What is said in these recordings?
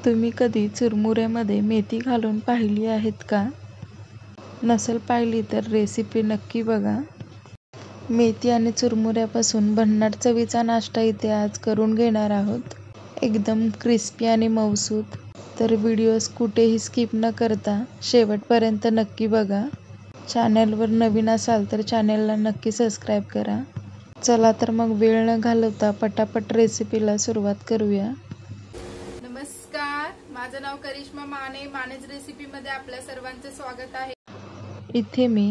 तुम्ही कधी चुरमुऱ्यामध्ये मेथी घालून पाहिली आहेत का? नसेल पाहिली तर रेसिपी नक्की बघा. मेथी आणि चुरमुऱ्यापासून भन्नाट चवीचा नाश्ता इथे आज करून घेणार आहोत. एकदम क्रिस्पी आणि मऊसूत. तर व्हिडिओज कुठेही स्किप न करता शेवटपर्यंत नक्की बघा. चॅनलवर नवीन असाल तर चॅनलला नक्की सबस्क्राईब करा. चला तर मग वेळ न घालवता पटापट रेसिपीला सुरुवात करूया. नमस्कार, माझं नाव करिश्मा माने. मानेज रेसिपीमध्ये आपल्या सर्वांचे स्वागत आहे. इथे मी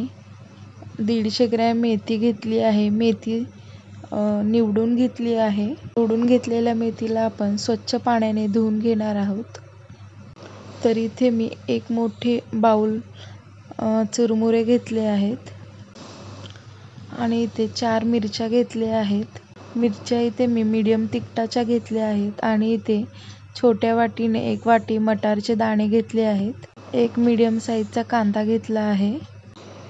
150 ग्रॅम मेथी घेतली आहे. मेथी निवडून घेतली आहे. निवडून घेतलेल्या मेथीला आपण स्वच्छ पाण्याने धुवून घेणार आहोत. तर इथे मी एक मोठे बाउल चुरमुरे घेतले आहेत आणि इथे 4 मिरच्या घेतल्या आहेत. मिरच्या इथे मी मीडियम तिखटाच्या घेतल्या आहेत आणि इथे छोट्या वाटीने 1 वाटी मटारचे दाणे घेतले आहेत. एक मीडियम साईजचा कांदा घेतला आहे.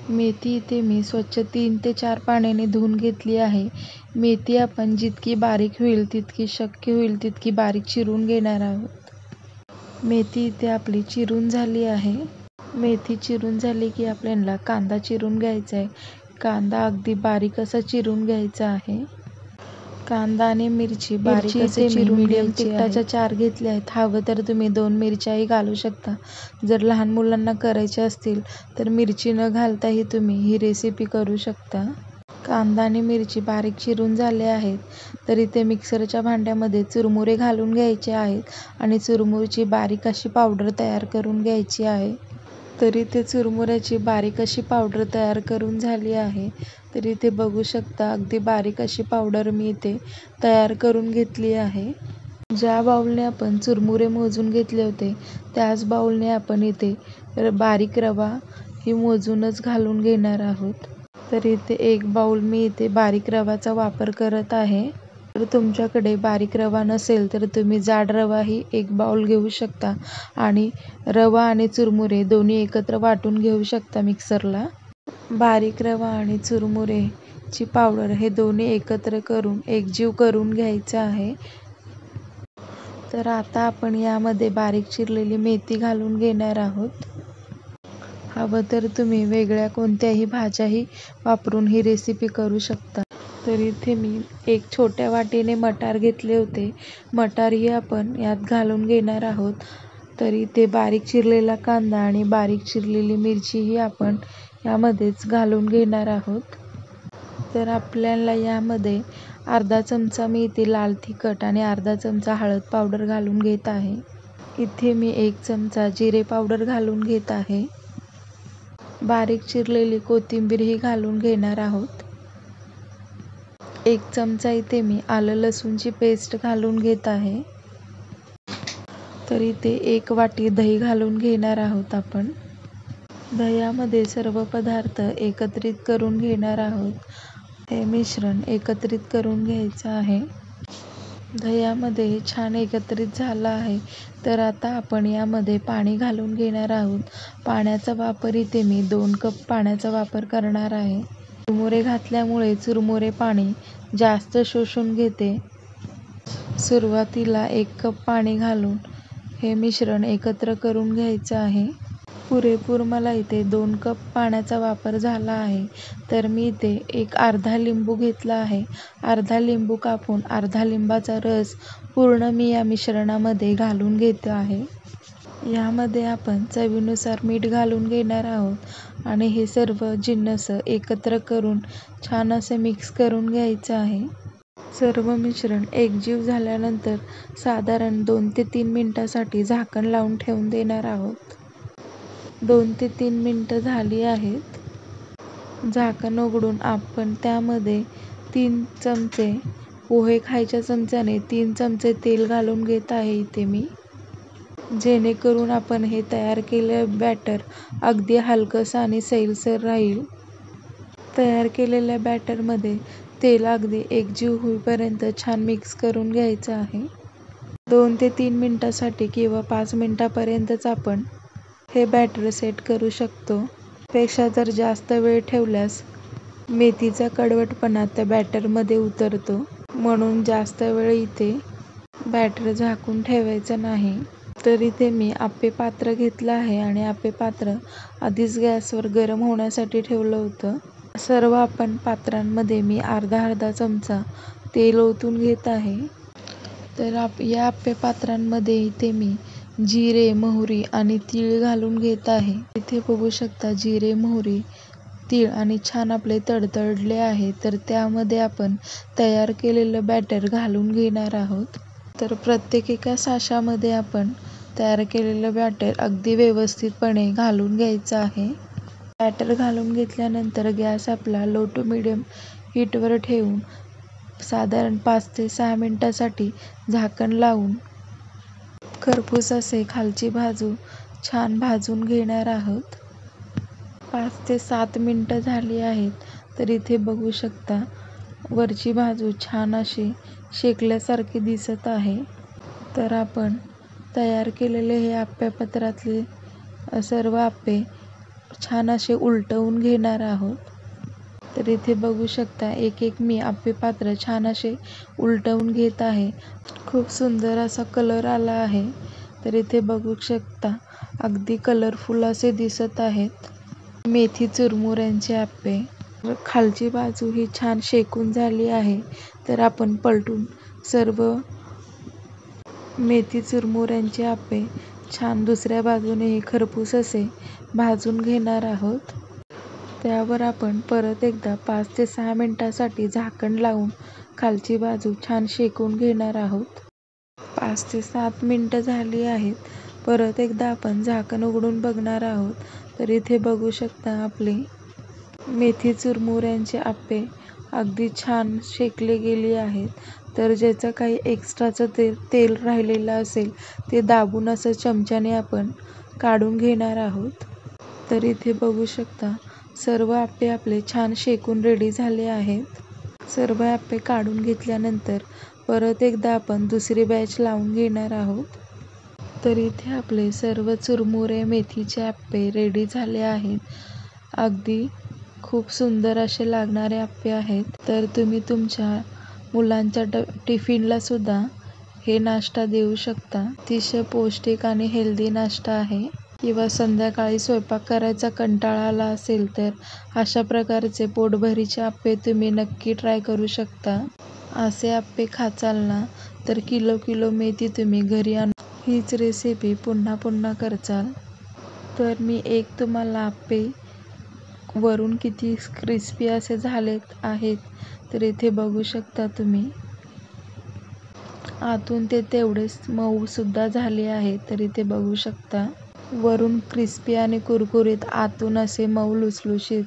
मेथी इथे मी स्वच्छ 3 ते 4 पाण्याने धुवून घेतली आहे. मेथी आपण जितकी बारीक होईल तितकी शक्य होईल तितकी बारीक चिरून घेणार आहोत. मेथी इथे आपली चिरून झाली आहे. मेथी चिरून झाली की आपल्याला कांदा चिरून घ्यायचा आहे. कांदा अगदी बारीक असा चिरून घ्यायचा आहे. कांदा आणि मिरची बारीक असे चिरून मीडियम तिखटाच्या 4 घेतल्या आहेत. हवं तर तुम्ही 2 मिरच्याही घालू शकता. जर लहान मुलांना करायचे असतील तर मिरची न घालताही तुम्ही ही रेसिपी करू शकता. कांदा आणि मिरची बारीक चिरून झाले आहेत. तर इथे मिक्सरच्या भांड्यामध्ये चुरमुरे घालून घ्यायचे आहेत आणि चुरमुऱ्याची बारीक अशी पावडर तयार करून घ्यायची आहे. तर इथे चुरमुऱ्याची बारीक अशी पावडर तयार करून झाली आहे. तर इथे बघू शकता अगदी बारीक अशी पावडर मी इथे तयार करून घेतली आहे. ज्या बाउलने आपण चुरमुरे मोजून घेतले होते त्याच बाउलने आपण इथे बारीक रवा ही मोजूनच घालून घेणार आहोत. तर इथे 1 बाउल मी इथे बारीक रवाचा वापर करत आहे. जर तुमच्याकडे बारीक रवा नसेल तर तुम्ही जाड रवाही 1 बाउल घेऊ शकता आणि रवा आणि चुरमुरे दोन्ही एकत्र वाटून घेऊ शकता मिक्सरला. बारीक रवा आणि चुरमुरेची पावडर हे दोन्ही एकत्र करून एकजीव करून घ्यायचं आहे. तर आता आपण यामध्ये बारीक चिरलेली मेथी घालून घेणार आहोत. हवं तर तुम्ही वेगळ्या कोणत्याही भाज्याही वापरून ही रेसिपी करू शकता. तर इथे मी एक छोट्या वाटीने मटार घेतले होते. मटारही आपण यात घालून घेणार आहोत. तर इथे बारीक चिरलेला कांदा आणि बारीक चिरलेली मिरचीही आपण यामध्येच घालून घेणार आहोत. तर आपल्याला यामध्ये अर्धा चमचा मी इथे लाल तिखट आणि अर्धा चमचा हळद पावडर घालून घेत आहे. इथे मी 1 चमचा जिरे पावडर घालून घेत आहे. बारीक चिरलेली कोथिंबीरही घालून घेणार आहोत. 1 चमचा इथे मी आलं लसूणची पेस्ट घालून घेत आहे. तर इथे 1 वाटी दही घालून घेणार आहोत आपण. दह्यामध्ये सर्व पदार्थ एकत्रित करून घेणार आहोत. हे मिश्रण एकत्रित करून घ्यायचं आहे. दह्यामध्ये हे छान एकत्रित झालं आहे. तर आता आपण यामध्ये पाणी घालून घेणार आहोत. पाण्याचा वापर इथे मी 2 कप पाण्याचा वापर करणार आहे. चुरमुरे घातल्यामुळे चुरमुरे पाणी जास्त शोषून घेते. सुरुवातीला 1 कप पाणी घालून हे मिश्रण एकत्र करून घ्यायचं आहे. पुरेपूर मला इथे 2 कप पाण्याचा वापर झाला आहे. तर मी इथे एक अर्धा लिंबू घेतला आहे. अर्धा लिंबू कापून अर्धा लिंबाचा रस पूर्ण मी या मिश्रणामध्ये घालून घेत आहे. यामध्ये आपण चवीनुसार मीठ घालून घेणार आहोत आणि हे सर्व जिन्नस एकत्र करून छान असे मिक्स करून घ्यायचं आहे. सर्व मिश्रण एकजीव झाल्यानंतर साधारण 2 ते 3 मिनिटांसाठी झाकण लावून ठेवून देणार आहोत. 2 ते 3 मिनिटं झाली आहेत. झाकण उघडून आपण त्यामध्ये 3 चमचे पोहे खायच्या चमच्याने 3 चमचे तेल घालून घेत आहे इथे मी. जेणेकरून आपण हे तयार केलेलं बॅटर अगदी हलकंसं आणि सैलसर राहील. तयार केलेल्या बॅटरमध्ये तेल अगदी एकजीव होईपर्यंत छान मिक्स करून घ्यायचं आहे. 2 ते 3 मिनिटांसाठी किंवा 5 मिनिटांपर्यंतच आपण हे बॅटर सेट करू शकतो. पेक्षा जर जास्त वेळ ठेवल्यास मेथीचा कडवटपणा त्या बॅटरमध्ये उतरतो. म्हणून जास्त वेळ इथे बॅटर झाकून ठेवायचं नाही. तर इथे मी आप्पे पात्र घेतलं आहे आणि आप्पे पात्र आधीच गॅसवर गरम होण्यासाठी ठेवलं होतं. सर्व आपण पात्रांमध्ये मी अर्धा चमचा तेल ओतून घेत आहे. तर या आप्पे पात्रांमध्ये इथे मी जिरे, मोहरी आणि तीळ घालून घेत आहे. इथे बघू शकता जिरे, मोहरी, तीळ आणि छान आपले तडतडले आहे. तर त्यामध्ये आपण तयार केलेलं बॅटर घालून घेणार आहोत. तर प्रत्येक एका साच्यामध्ये आपण तयार केलेलं बॅटर अगदी व्यवस्थितपणे घालून घ्यायचं आहे. बॅटर घालून घेतल्यानंतर गॅस आपला लो टू मिडियम हीटवर ठेवून साधारण 5 ते 6 मिनिटासाठी झाकण लावून खरपूस असे खालची बाजू छान भाजून घेणार आहोत. 5 ते 7 मिनिटं झाली आहेत. तर इथे बघू शकता वरची बाजू छान अशी शेकल्यासारखी दिसत आहे. तर आपण तयार केलेले हे आप्पेपात्रातले सर्व आप्पे छान असे उलटवून घेणार आहोत. तर इथे बघू शकता एक एक मी आप्पे पात्र छान असे उलटवून घेत आहे. खूप सुंदर असा कलर आला आहे. तर इथे बघू शकता अगदी कलरफुल असे दिसत आहेत मेथी चुरमुऱ्यांचे आप्पे. खालची बाजू ही छान शेकून झाली आहे. तर आपण पलटून सर्व मेथी चुरमुऱ्यांचे आप्पे छान दुसऱ्या बाजूने खरपूस असे भाजून घेणार आहोत. त्यावर आपण परत एकदा 5 ते 6 मिनिटासाठी झाकण लावून खालची बाजू छान शेकून घेणार आहोत. 5 ते 7 मिनिटं झाली आहेत. परत एकदा आपण झाकण उघडून बघणार आहोत. तर इथे बघू शकता आपले मेथी चुरमुऱ्यांचे आप्पे अगदी छान शेकले गेले आहेत. तर ज्याचं काही एक्स्ट्राचं तेल राहिलेलं असेल ते दाबून असं चमच्याने आपण काढून घेणार आहोत. तर इथे बघू शकता सर्व आप्पे आपले छान शेकून रेडी झाले आहेत. सर्व आप्पे काढून घेतल्यानंतर परत एकदा आपण दुसरी बॅच लावून घेणार आहोत. तर इथे आपले सर्व चुरमुरे मेथीचे आप्पे रेडी झाले आहेत. अगदी खूप सुंदर असे लागणारे आप्पे आहेत. तर तुम्ही तुमच्या मुलांच्या टिफिनला सुद्धा हे नाश्ता देऊ शकता. अतिशय पौष्टिक आणि हेल्दी नाश्ता आहे. किंवा संध्याकाळी स्वयंपाक करायचा कंटाळा आला असेल तर अशा प्रकारचे पोटभरीचे आप्पे तुम्ही नक्की ट्राय करू शकता. असे आप्पे खाचाल ना तर किलो मेथी तुम्ही घरी आणून हीच रेसिपी पुन्हा पुन्हा करचाल. तर मी एक तुम्हाला आप्पे वरून किती क्रिस्पी असे झालेत आहेत. तर इथे बघू शकता तुम्ही आतून ते तेवढेच मऊ सुद्धा झाले आहेत. तर इथे बघू शकता वरून क्रिस्पी आणि कुरकुरीत, आतून असे मऊ लुसलुशीत,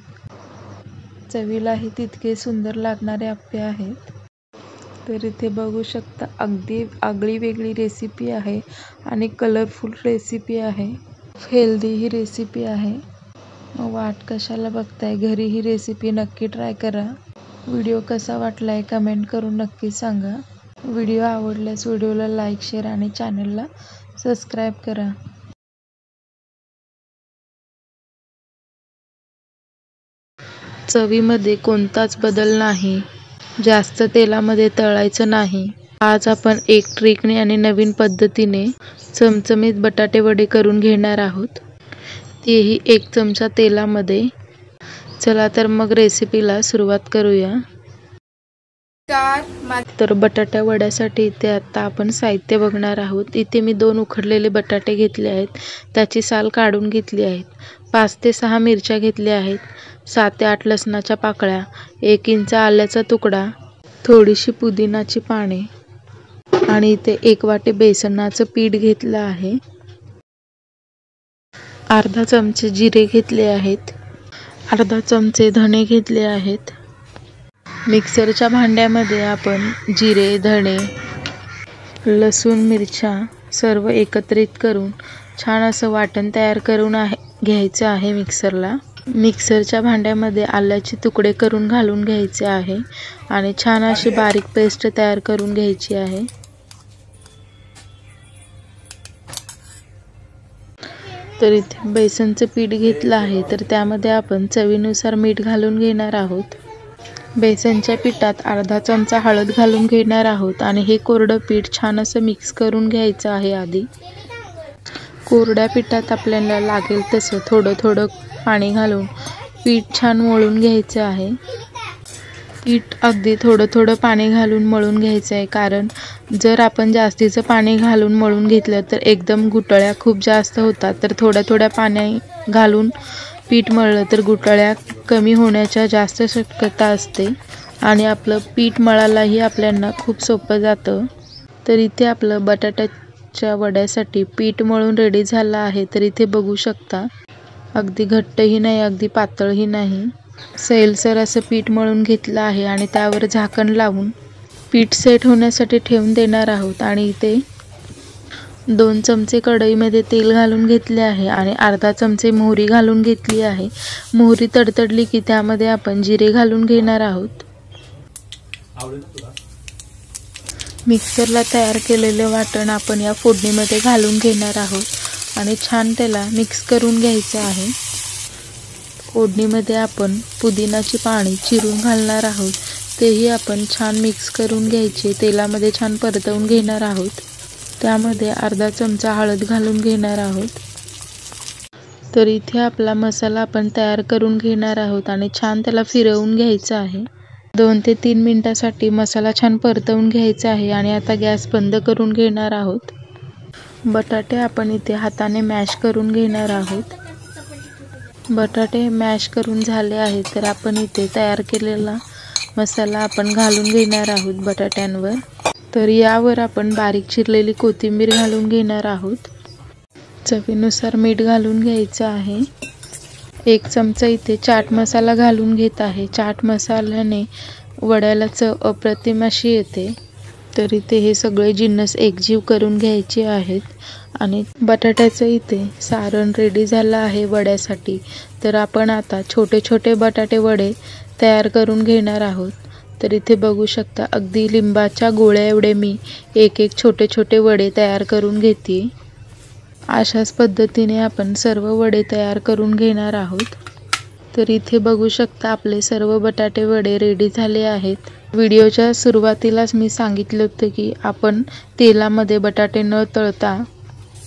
चवीलाही तितके सुंदर लागणारे आप्पे आहेत. तर इथे बघू शकता अगदी आगळी वेगळी रेसिपी आहे आणि कलरफुल रेसिपी आहे. हेल्दी ही रेसिपी आहे. मग वाट कशाला बघताय, घरी ही रेसिपी नक्की ट्राय करा. व्हिडिओ कसा वाटलाय कमेंट करून नक्की सांगा. व्हिडिओ आवडल्यास व्हिडिओला लाईक, शेअर आणि चॅनलला सबस्क्राईब करा. चवीमध्ये कोणताच बदल नाही. जास्त तेलामध्ये तळायचं नाही. आज आपण एक ट्रिकने आणि नवीन पद्धतीने चमचमीत बटाटे वडे करून घेणार आहोत. तेही 1 चमचा तेलामध्ये. चला तर मग रेसिपीला सुरुवात करूया. तर बटाट्या वड्यासाठी इथे आता आपण साहित्य बघणार आहोत. इथे मी 2 उकडलेले बटाटे घेतले आहेत. त्याची साल काढून घेतली आहेत. 5 ते 6 मिरच्या घेतल्या आहेत. 7 ते 8 लसणाच्या पाकळ्या, 1 इंच आल्याचा तुकडा, थोडीशी पुदिनाची पाने आणि इथे 1 वाटी बेसनाचं पीठ घेतलं आहे. अर्धा चमचे जिरे घेतले आहेत. अर्धा चमचे धणे घेतले आहेत. मिक्सरच्या भांड्यामध्ये आपण जिरे, धणे, लसूण, मिरच्या सर्व एकत्रित करून छान असं वाटण तयार करून घ्यायचं आहे मिक्सरला. मिक्सरच्या भांड्यामध्ये आल्याचे तुकडे करून घालून घ्यायचे आहे आणि छान अशी बारीक पेस्ट तयार करून घ्यायची आहे. तर इथे बेसनचं पीठ घेतलं आहे. तर त्यामध्ये आपण चवीनुसार मीठ घालून घेणार आहोत. बेसनच्या पिठात अर्धा चमचा हळद घालून घेणार आहोत आणि हे कोरडं पीठ छान असं मिक्स करून घ्यायचं आहे आधी. कोरड्या पिठात आपल्याला लागेल तसं थोडं थोडं पाणी घालून पीठ छान मळून घ्यायचं आहे. पीठ अगदी थोडं थोडं पाणी घालून मळून घ्यायचं आहे, कारण जर आपण जास्तीचं पाणी घालून मळून घेतलं तर एकदम गुठळ्या खूप जास्त होतात. तर थोड्या थोड्या पाणी घालून पीठ मळलं तर गुठळ्या कमी होण्याच्या जास्त शक्यता असते आणि आपलं पीठ मळायलाही आपल्याला खूप सोपं जातं. तर इथे आपलं बटाट्याच्या वड्यासाठी पीठ मळून रेडी झालं आहे. तर इथे बघू शकता अगदी घट्टही नाही अगदी पातळही नाही, सैलसर असं पीठ मळून घेतलं आहे आणि त्यावर झाकण लावून पीठ सेट होण्यासाठी ठेवून देणार आहोत. आणि इथे 2 चमचे कढईमध्ये तेल घालून घेतले आहे आणि अर्धा चमचे मोहरी घालून घेतली आहे. मोहरी तडतडली की त्यामध्ये आपण जिरे घालून घेणार आहोत. मिक्सरला तयार केलेले वाटण आपण या फोडणीमध्ये घालून घेणार आहोत आणि छान त्याला मिक्स करून घ्यायचं आहे. फोडणीमध्ये आपण पुदिनाची पाने चिरून घालणार आहोत, तेही आपण छान मिक्स करून घ्यायचे. तेलामध्ये छान परतवून घेणार आहोत. त्यामध्ये अर्धा चमचा हळद घालून घेणार आहोत. तर इथे आपला मसाला आपण तयार करून घेणार आहोत आणि छान त्याला फिरवून घ्यायचं आहे. 2 ते 3 मिनिटांसाठी मसाला छान परतवून घ्यायचा आहे आणि आता गॅस बंद करून घेणार आहोत. बटाटे आपण इथे हाताने मॅश करून घेणार आहोत. बटाटे मॅश करून झाले आहेत, तर आपण इथे तयार केलेला मसाला आपण घालून घेणार आहोत बटाट्यांवर. तर यावर आपण बारीक चिरलेली कोथिंबीर घालून घेणार आहोत. चवीनुसार मीठ घालून घ्यायचं आहे. 1 चमचा इथे चाट मसाला घालून घेत आहे. चाट मसाल्याने वड्याला चव अप्रतिम अशी येते. तर इथे हे सगळे जिन्नस एकजीव करून घ्यायचे आहेत आणि बटाट्याचं इथे सारण रेडी झालं आहे वड्यासाठी. तर आपण आता छोटे छोटे बटाटे वडे तयार करून घेणार आहोत. तर इथे बघू शकता अगदी लिंबाच्या गोळ्या एवढे मी एक छोटे छोटे वडे तयार करून घेते. अशाच पद्धतीने आपण सर्व वडे तयार करून घेणार आहोत. तर इथे बघू शकता आपले सर्व बटाटे वडे रेडी झाले आहेत. व्हिडिओच्या सुरुवातीलाच मी सांगितलं होतं की आपण तेलामध्ये बटाटे न तळता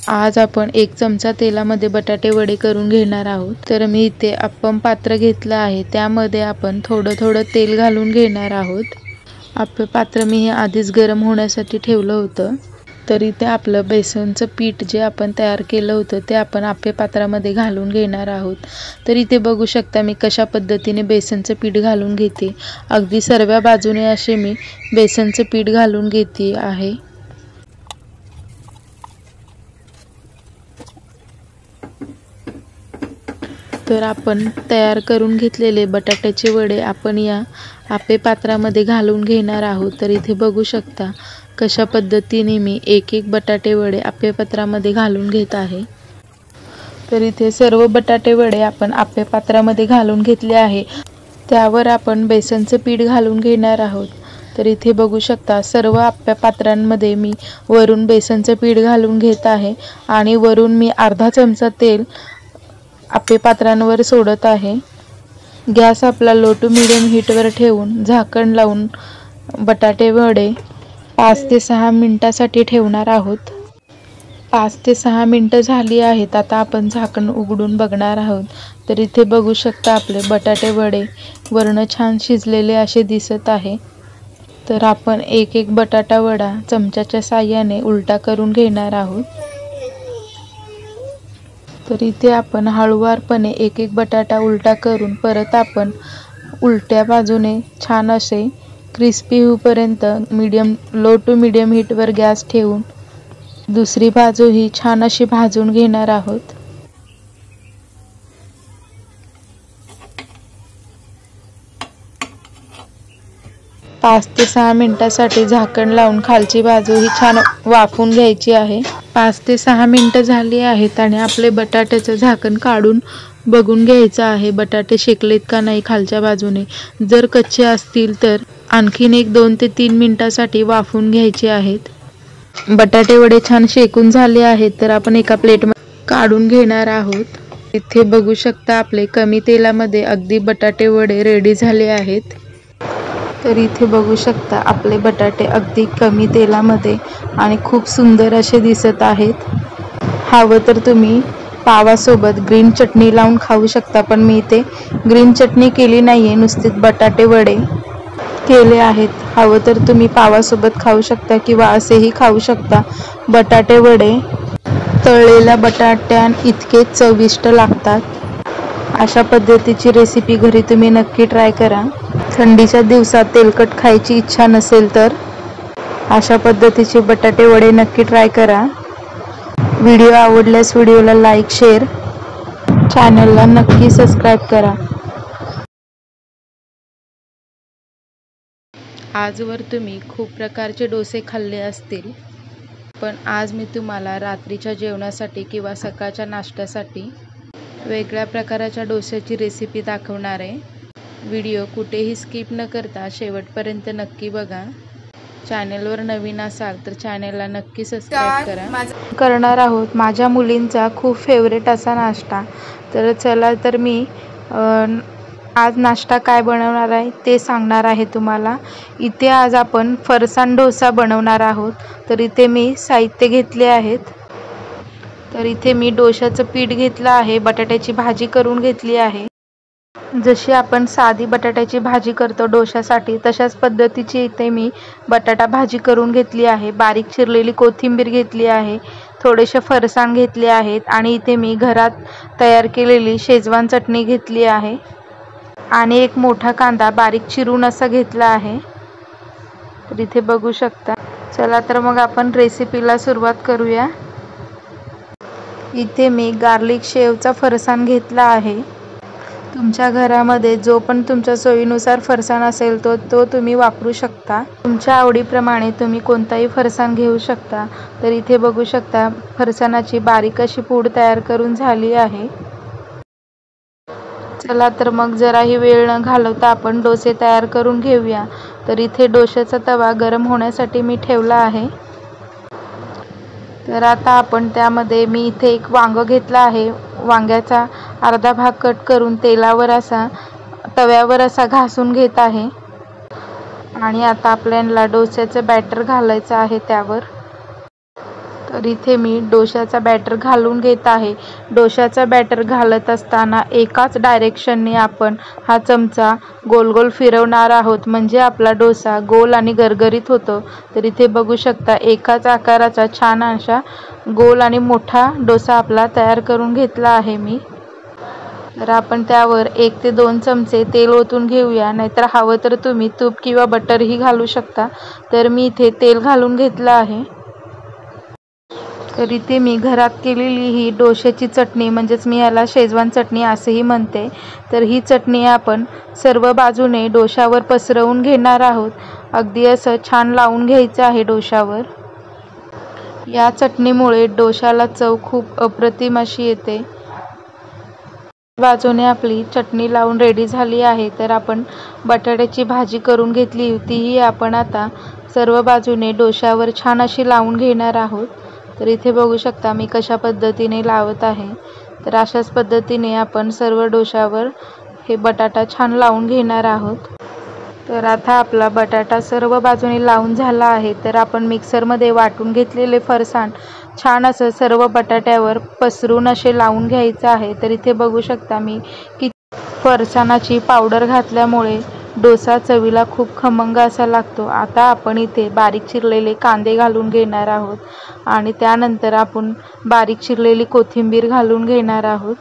आज आपण 1 चमचा तेलामध्ये बटाटे वडे करून घेणार आहोत. तर मी इथे अप्पम पात्र घेतलं आहे, त्यामध्ये आपण थोडं थोडं तेल घालून घेणार आहोत. अप्पे पात्र मी हे आधीच गरम होण्यासाठी ठेवलं होतं. तर इथे आपलं बेसनचं पीठ जे आपण तयार केलं होतं ते आपण अप्पे पात्रामध्ये घालून घेणार आहोत. तर इथे बघू शकता मी कशा पद्धतीने बेसनचं पीठ घालून घेते. अगदी सर्व बाजूने असे मी बेसनचं पीठ घालून घेते आहे. तर आपण तयार करून घेतलेले बटाट्याचे वडे आपण या अप्पे पात्रामध्ये घालून घेणार आहोत. तर इथे बघू शकता कशा पद्धतीने मी एक बटाटे वडे अप्पे पात्रामध्ये घालून घेत आहे. तर इथे सर्व बटाटे वडे आपण अप्पे पात्रामध्ये घालून घेतले आहे. त्यावर आपण बेसनचं पीठ घालून घेणार आहोत. तर इथे बघू शकता सर्व अप्पे पात्रांमध्ये मी वरून बेसनचं पीठ घालून घेत आहे आणि वरून मी अर्धा चमचा तेल अप्पे पात्रांवर सोडत आहे. गॅस आपला लो टू मीडियम हीटवर ठेवून झाकण लावून बटाटे वडे 5 ते 6 मिनिटांसाठी ठेवणार आहोत. 5 ते 6 मिनिटं झाली आहेत. आता आपण झाकण उघडून बघणार आहोत. तर इथे बघू शकता आपले बटाटे वडे वरण छान शिजलेले असे दिसत आहे. तर आपण एक बटाटा वडा चमच्याच्या साहाय्याने उलटा करून घेणार आहोत. तर इथे आपण हळूवारपणे एक बटाटा उलटा करून परत आपण उलट्या बाजूने छान असे क्रिस्पी होईपर्यंत लो टू मीडियम हीटवर गॅस ठेवून दुसरी बाजू ही छान अशी भाजून घेणार आहोत. पाच ते 6 मिनिटांसाठी झाकण लावून खालची बाजू ही छान वाफवून घ्यायची आहे. 5 ते 6 मिनिटं झाली आहेत आणि आपले बटाट्याचं झाकण काढून बघून घ्यायचं आहे बटाटे शेकलेत का नाही खालच्या बाजूने. जर कच्चे असतील तर आणखीन 2 ते 3 मिनिटांसाठी वाफवून घ्यायचे आहेत. बटाटे वडे छान शेकून झाले आहेत. तर आपण एका प्लेटमध्ये काढून घेणार आहोत. इथे बघू शकता आपले कमी तेलामध्ये अगदी बटाटे वडे रेडी झाले आहेत. तर इथे बघू शकता आपले बटाटे अगदी कमी तेलामध्ये आणि खूप सुंदर असे दिसत आहेत. हवं तर तुम्ही पावासोबत ग्रीन चटणी लावून खाऊ शकता, पण मी इथे ग्रीन चटणी केली नाही आहे, नुसतेच बटाटे वडे केले आहेत. हवं तर तुम्ही पावासोबत खाऊ शकता किंवा असेही खाऊ शकता. बटाटे वडे तळलेल्या बटाट्यां इतके चविष्ट लागतात. अशा पद्धतीची रेसिपी घरी तुम्ही नक्की ट्राय करा. थंडीच्या दिवसात तेलकट खायची इच्छा नसेल तर अशा पद्धतीचे बटाटे वडे नक्की ट्राय करा. व्हिडिओ आवडल्यास व्हिडिओला लाईक, शेअर, चॅनलला नक्की सबस्क्राईब करा. आजवर तुम्ही खूप प्रकारचे डोसे खाल्ले असतील, पण आज मी तुम्हाला रात्रीच्या जेवणासाठी किंवा सकाळच्या नाश्त्यासाठी वेगळ्या प्रकाराच्या डोस्याची रेसिपी दाखवणार आहे. व्हिडिओ कुठेही स्किप न करता शेवटपर्यंत नक्की बघा. चॅनलवर नवीन असाल तर चॅनलला नक्की सबस्क्राईब करा. करणार आहोत माझ्या मुलींचा खूप फेवरेट असा नाश्ता. तर चला, तर मी आज नाश्ता काय बनवणार आहे ते सांगणार आहे तुम्हाला. इथे आज आपण फरसाण डोसा बनवणार आहोत. तर इथे मी साहित्य घेतले आहेत. तर इथे मी डोशाचं पीठ घेतलं आहे, बटाट्याची भाजी करून घेतली आहे. जशी आपण साधी बटाट्याची भाजी करतो डोशासाठी, तशाच पद्धतीची इथे मी बटाटा भाजी करून घेतली आहे. बारीक चिरलेली कोथिंबीर घेतली आहे, थोडेसे फरसाण घेतले आहेत आणि इथे मी घरात तयार केलेली शेजवान चटणी घेतली आहे आणि एक मोठा कांदा बारीक चिरून असा घेतला आहे. तर इथे बघू शकता. चला तर मग आपण रेसिपीला सुरुवात करूया. इथे मी गार्लिक शेवचा फरसाण घेतला आहे. तुमच्या घरामध्ये जो पण तुमच्या सोयीनुसार फरसाण असेल तो तुम्ही वापरू शकता. तुमच्या आवडीप्रमाणे तुम्ही कोणताही फरसाण घेऊ शकता. तर इथे बघू शकता फरसाणाची बारीक अशी पूड तयार करून झाली आहे. चला तर मग जराही वेळ न घालवता आपण डोसे तयार करून घेऊया. तर इथे डोशाचा तवा गरम होण्यासाठी मी ठेवला आहे. तर आता आपण त्यामध्ये मी इथे एक वांग घेतला आहे. वांग्याचा अर्धा भाग कट करून तेलावर असा तव्यावर असा घासून घेत आहे आणि आता आपल्याला डोश्याचं बॅटर घालायचं आहे त्यावर. तर इथे मी डोशाचा बॅटर घालून घेत आहे. डोशाचा बॅटर घालत असताना एकाच डायरेक्शनने आपण हा चमचा गोल गोल फिरवणार आहोत, म्हणजे आपला डोसा गोल आणि गरगरीत होतो. तर इथे बघू शकता एकाच आकाराचा छान असा गोल आणि मोठा डोसा आपला तयार करून घेतला आहे मी. तर आपण त्यावर 1 ते 2 चमचे तेल ओतून घेऊया, नाहीतर हवं तर तुम्ही तूप किंवा बटरही घालू शकता. तर मी इथे तेल घालून घेतलं आहे. तर इथे मी घरात केलेली ही डोशाची चटणी, म्हणजेच मी याला शेजवान चटणी असेही म्हणते, तर ही चटणी आपण सर्व बाजूने डोशावर पसरवून घेणार आहोत. अगदी असं छान लावून घ्यायचं आहे डोशावर. या चटणीमुळे डोशाला चव खूप अप्रतिम अशी येते. बाजूने आपली चटणी लावून रेडी झाली आहे. तर आपण बटाट्याची भाजी करून घेतली होती, आपण आता सर्व बाजूने डोशावर छान अशी लावून घेणार आहोत. तर इथे बघू शकता मी कशा पद्धतीने लावत आहे. तर अशाच पद्धतीने आपण सर्व डोशावर हे बटाटा छान लावून घेणार आहोत. तर आता आपला बटाटा सर्व बाजूने लावून झाला आहे. तर आपण मिक्सरमध्ये वाटून घेतलेले फरसाण छान असं सर्व बटाट्यावर पसरून असे लावून घ्यायचं आहे. तर इथे बघू शकता मी की फरसाणाची पावडर घातल्यामुळे डोसा चवीला खूप खमंग असा लागतो. आता आपण इथे बारीक चिरलेले कांदे घालून घेणार आहोत आणि त्यानंतर आपण बारीक चिरलेली कोथिंबीर घालून घेणार आहोत.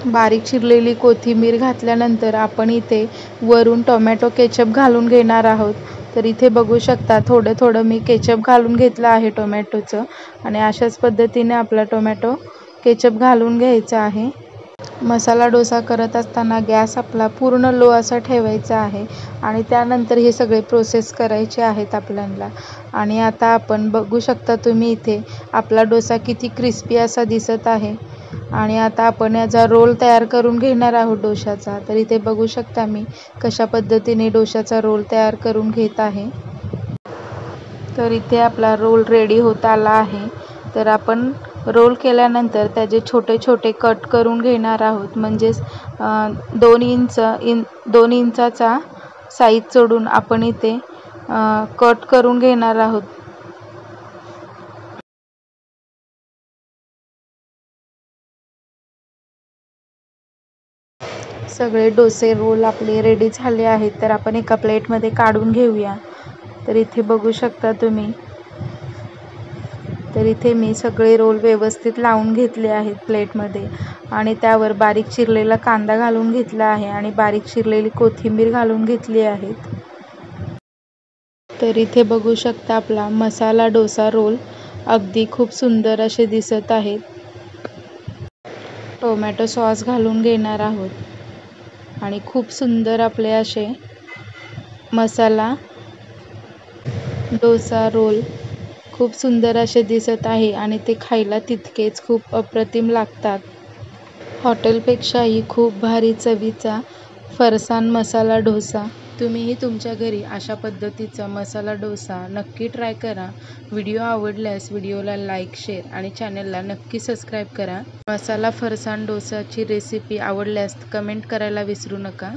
बारीक चिरलेली कोथिंबीर घातल्यानंतर आपण इथे वरून टोमॅटो केचप घालून घेणार आहोत. तर इथे बघू शकता थोडं थोडं मी केचप घालून घेतलं आहे टोमॅटोचं आणि अशाच पद्धतीने आपला टोमॅटो केचप घालून घ्यायचा आहे. मसाला डोसा करत असताना गॅस आपला पूर्ण लो असा ठेवायचा आहे आणि त्यानंतर हे सगळे प्रोसेस करायचे आहेत आपल्याला. आणि आता आपण बघू शकता तुम्ही इथे आपला डोसा किती क्रिस्पी असा दिसत आहे. आणि आता आपण याचा रोल तयार करून घेणार आहोत डोशाचा. तर इथे बघू शकता मी कशा पद्धतीने डोशाचा रोल तयार करून घेत आहे. तर इथे आपला रोल रेडी होत आला आहे. तर आपण रोल केल्यानंतर त्याचे छोटे छोटे कट करून घेणार आहोत. म्हणजेच 2 इंचाचा साईज सोडून आपण इथे कट करून घेणार आहोत. सगळे डोसे रोल आपले रेडी झाले आहेत. तर आपण एका प्लेटमध्ये काढून घेऊया. तर इथे बघू शकता तुम्ही. तर इथे मी सगळे रोल व्यवस्थित लावून घेतले आहेत प्लेटमध्ये आणि त्यावर बारीक चिरलेला कांदा घालून घेतला आहे आणि बारीक चिरलेली कोथिंबीर घालून घेतली आहे. तर इथे बघू शकता आपला मसाला डोसा रोल अगदी खूप सुंदर असे दिसत आहेत. टोमॅटो सॉस घालून घेणार आहोत आणि खूप सुंदर आपले असे मसाला डोसा रोल खूप सुंदर असे दिसत आहे आणि ते खायला तितकेच खूप अप्रतिम लागतात. हॉटेलपेक्षाही खूप भारी चवीचा फरसाण मसाला डोसा. तुम्हीही तुमच्या घरी अशा पद्धतीचा मसाला डोसा नक्की ट्राय करा. व्हिडिओ आवडल्यास व्हिडिओला लाईक, शेअर आणि चॅनलला नक्की सबस्क्राईब करा. मसाला फरसाण डोसाची रेसिपी आवडल्यास कमेंट करायला विसरू नका.